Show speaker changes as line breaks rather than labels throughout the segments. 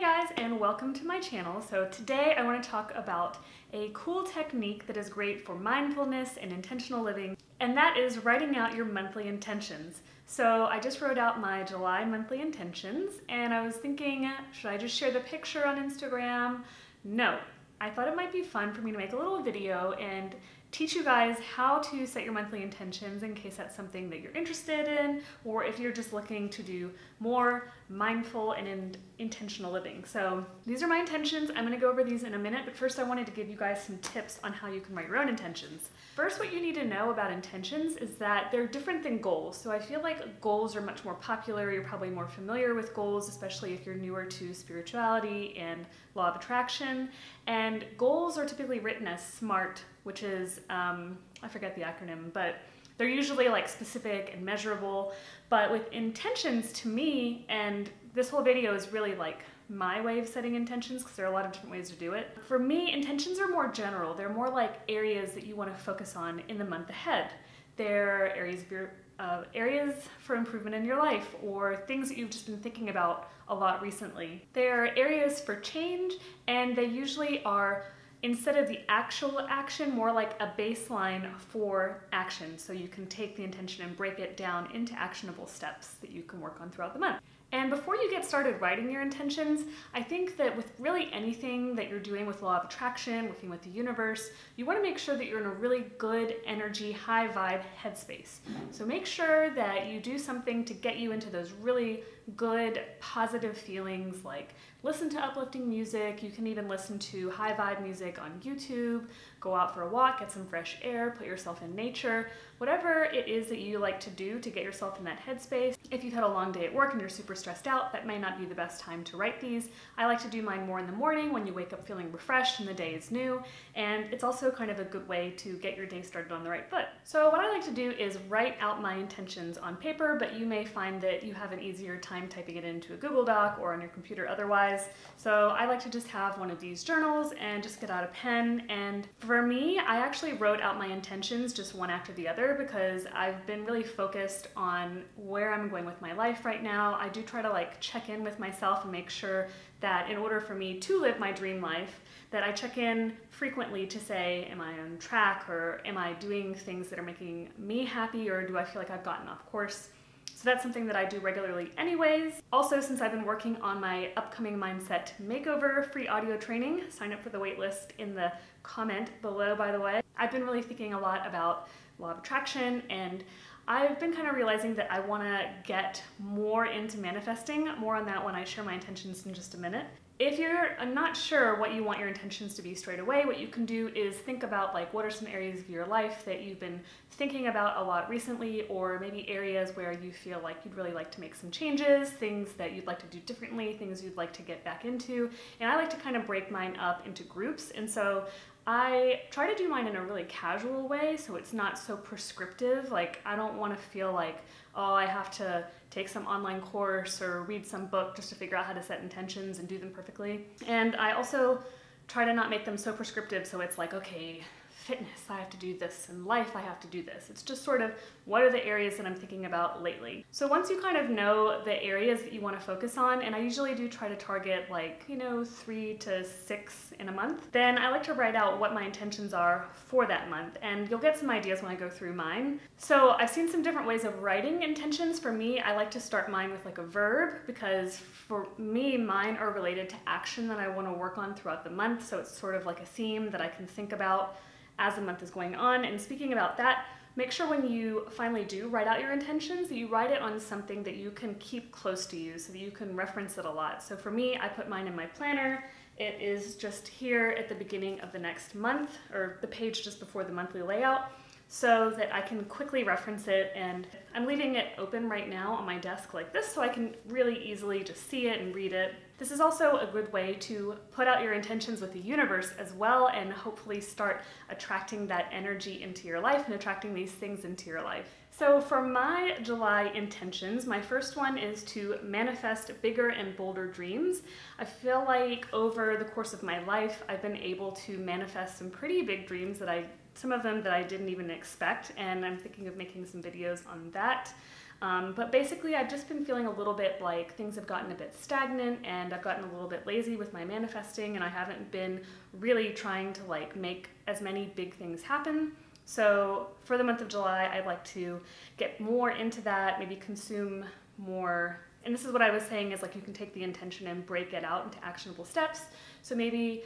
Hey guys, and welcome to my channel. So today I want to talk about a cool technique that is great for mindfulness and intentional living, and that is writing out your monthly intentions. So I just wrote out my July monthly intentions, and I was thinking, should I just share the picture on Instagram? No. I thought it might be fun for me to make a little video and teach you guys how to set your monthly intentions in case that's something that you're interested in, or if you're just looking to do more mindful and intentional living. So these are my intentions. I'm going to go over these in a minute, but first I wanted to give you guys some tips on how you can write your own intentions. First, what you need to know about intentions is that they're different than goals. So I feel like goals are much more popular. You're probably more familiar with goals, especially if you're newer to spirituality and law of attraction. And goals are typically written as SMART, which is, I forget the acronym, but they're usually like specific and measurable. But with intentions, to me, and this whole video is really like my way of setting intentions because there are a lot of different ways to do it. For me, intentions are more general. They're more like areas that you want to focus on in the month ahead. They're areas of your areas for improvement in your life, or things that you've just been thinking about a lot recently. They're areas for change, and they usually are, instead of the actual action, more like a baseline for action. So you can take the intention and break it down into actionable steps that you can work on throughout the month. And before you get started writing your intentions, I think that with really anything that you're doing with law of attraction, working with the universe, you want to make sure that you're in a really good energy, high vibe headspace. So make sure that you do something to get you into those really good, positive feelings, like listen to uplifting music. You can even listen to high vibe music on YouTube, go out for a walk, get some fresh air, put yourself in nature, whatever it is that you like to do to get yourself in that headspace. If you've had a long day at work and you're super stressed out, that may not be the best time to write these. I like to do mine more in the morning when you wake up feeling refreshed and the day is new, and it's also kind of a good way to get your day started on the right foot. So what I like to do is write out my intentions on paper, but you may find that you have an easier time typing it into a Google Doc or on your computer otherwise. So I like to just have one of these journals and just get out a pen. And for me, I actually wrote out my intentions just one after the other because I've been really focused on where I'm going with my life right now. I do try to like check in with myself and make sure that in order for me to live my dream life, that I check in frequently to say, am I on track, or am I doing things that are making me happy, or do I feel like I've gotten off course? So that's something that I do regularly anyways. Also, since I've been working on my upcoming mindset makeover free audio training, sign up for the waitlist in the comment below, by the way. I've been really thinking a lot about law of attraction, and I've been kind of realizing that I want to get more into manifesting. More on that when I share my intentions in just a minute. If you're not sure what you want your intentions to be straight away, what you can do is think about like what are some areas of your life that you've been thinking about a lot recently, or maybe areas where you feel like you'd really like to make some changes, things that you'd like to do differently, things you'd like to get back into. And I like to kind of break mine up into groups. And so I try to do mine in a really casual way, so it's not so prescriptive. Like, I don't want to feel like, oh, I have to take some online course or read some book just to figure out how to set intentions and do them perfectly. And I also try to not make them so prescriptive, so it's like, okay, fitness, I have to do this, and life, I have to do this. It's just sort of, what are the areas that I'm thinking about lately? So once you kind of know the areas that you want to focus on, and I usually do try to target like, 3 to 6 in a month, then I like to write out what my intentions are for that month, and you'll get some ideas when I go through mine. So I've seen some different ways of writing intentions. For me, I like to start mine with like a verb, because for me, mine are related to action that I want to work on throughout the month, so it's sort of like a theme that I can think about as the month is going on. And speaking about that, make sure when you finally do write out your intentions that you write it on something that you can keep close to you so that you can reference it a lot. So for me, I put mine in my planner. It is just here at the beginning of the next month, or the page just before the monthly layout, so that I can quickly reference it. And I'm leaving it open right now on my desk like this so I can really easily just see it and read it. This is also a good way to put out your intentions with the universe as well, and hopefully start attracting that energy into your life and attracting these things into your life. So for my July intentions, my first one is to manifest bigger and bolder dreams. I feel like over the course of my life, I've been able to manifest some pretty big dreams that some of them that I didn't even expect, and I'm thinking of making some videos on that. But basically I've just been feeling a little bit like things have gotten a bit stagnant, and I've gotten a little bit lazy with my manifesting, and I haven't been really trying to like make as many big things happen. So for the month of July, I'd like to get more into that, maybe consume more. And this is what I was saying, is like you can take the intention and break it out into actionable steps. So maybe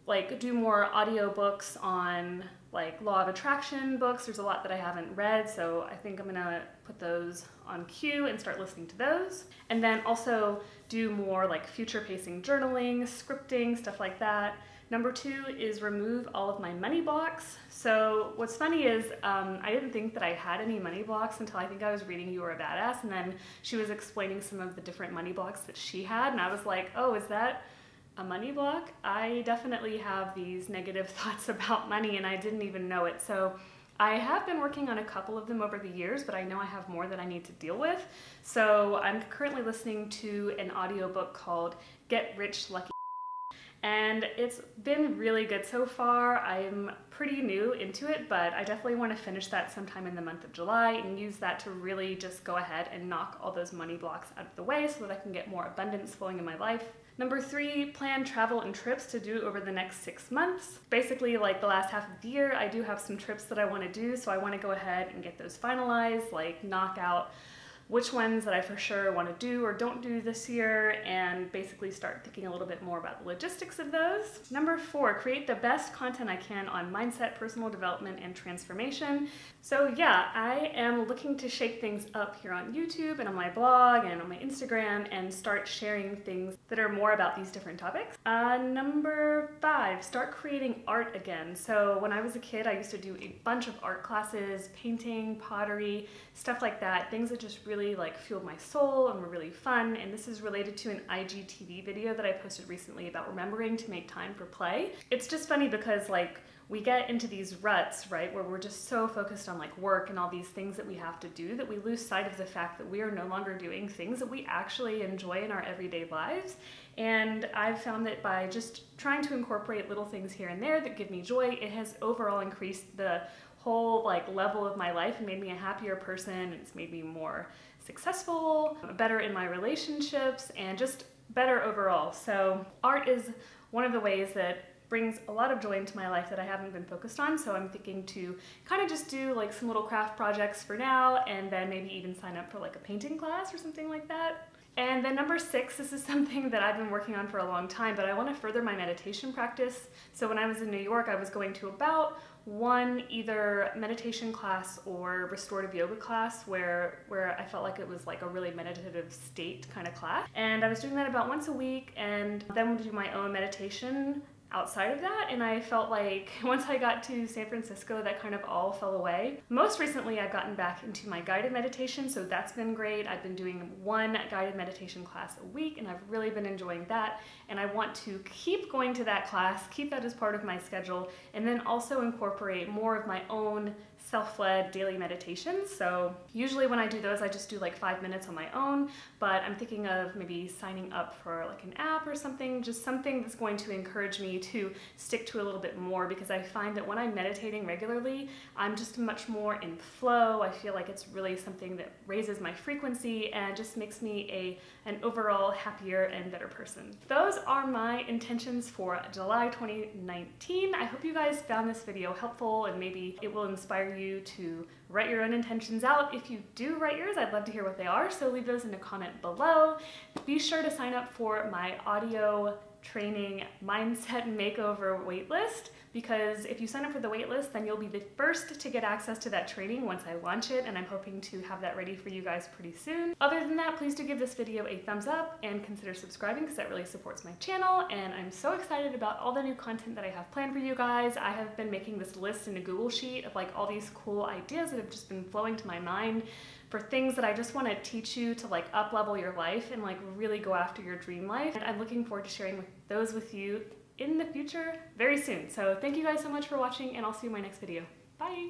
like do more audiobooks on like law of attraction books. There's a lot that I haven't read, so I think I'm gonna put those on queue and start listening to those. And then also do more like future pacing journaling, scripting, stuff like that. Number 2 is remove all of my money blocks. So what's funny is I didn't think that I had any money blocks until I think I was reading You Are a Badass, and then she was explaining some of the different money blocks that she had, and I was like, oh, is that a money block? I definitely have these negative thoughts about money, and I didn't even know it. So I have been working on a couple of them over the years, but I know I have more that I need to deal with. So I'm currently listening to an audiobook called Get Rich Lucky, and it's been really good so far. I'm pretty new into it, but I definitely want to finish that sometime in the month of July and use that to really just go ahead and knock all those money blocks out of the way so that I can get more abundance flowing in my life. Number 3, plan travel and trips to do over the next 6 months. Basically, like the last half of the year, I do have some trips that I want to do, so I want to go ahead and get those finalized, like knock out which ones that I for sure want to do or don't do this year, and basically start thinking a little bit more about the logistics of those. Number 4, create the best content I can on mindset, personal development, and transformation. So yeah, I am looking to shake things up here on YouTube and on my blog and on my Instagram and start sharing things that are more about these different topics. Number 5, start creating art again. So when I was a kid, I used to do a bunch of art classes, painting, pottery, stuff like that, things that just really like fueled my soul and were really fun. And this is related to an IGTV video that I posted recently about remembering to make time for play. It's just funny because like we get into these ruts, right, where we're just so focused on like work and all these things that we have to do that we lose sight of the fact that we are no longer doing things that we actually enjoy in our everyday lives. And I've found that by just trying to incorporate little things here and there that give me joy, it has overall increased the whole like level of my life and made me a happier person. It's made me more successful, better in my relationships, and just better overall. So art is one of the ways that brings a lot of joy into my life that I haven't been focused on. So I'm thinking to kind of just do like some little craft projects for now, and then maybe even sign up for like a painting class or something like that. And then number 6, this is something that I've been working on for a long time, but I want to further my meditation practice. So when I was in New York, I was going to about one either meditation class or restorative yoga class where I felt like it was like a really meditative state kind of class. And I was doing that about once a week, and then would do my own meditation outside of that, and I felt like once I got to San Francisco, that kind of all fell away. Most recently, I've gotten back into my guided meditation, so that's been great. I've been doing one guided meditation class a week, and I've really been enjoying that, and I want to keep going to that class, keep that as part of my schedule, and then also incorporate more of my own self-led daily meditations. So usually when I do those, I just do like 5 minutes on my own, but I'm thinking of maybe signing up for like an app or something, just something that's going to encourage me to stick to a little bit more, because I find that when I'm meditating regularly, I'm just much more in flow. I feel like it's really something that raises my frequency and just makes me an overall happier and better person. Those are my intentions for July 2019. I hope you guys found this video helpful, and maybe it will inspire you to write your own intentions out. If you do write yours, I'd love to hear what they are, so leave those in a comment below. Be sure to sign up for my audio training mindset makeover waitlist, because if you sign up for the waitlist, then you'll be the first to get access to that training once I launch it, and I'm hoping to have that ready for you guys pretty soon. Other than that, please do give this video a thumbs up and consider subscribing, because that really supports my channel, and I'm so excited about all the new content that I have planned for you guys. I have been making this list in a Google Sheet of like all these cool ideas that have just been flowing to my mind for things that I just want to teach you to like up-level your life and like really go after your dream life. And I'm looking forward to sharing those with you in the future very soon. So thank you guys so much for watching, and I'll see you in my next video. Bye!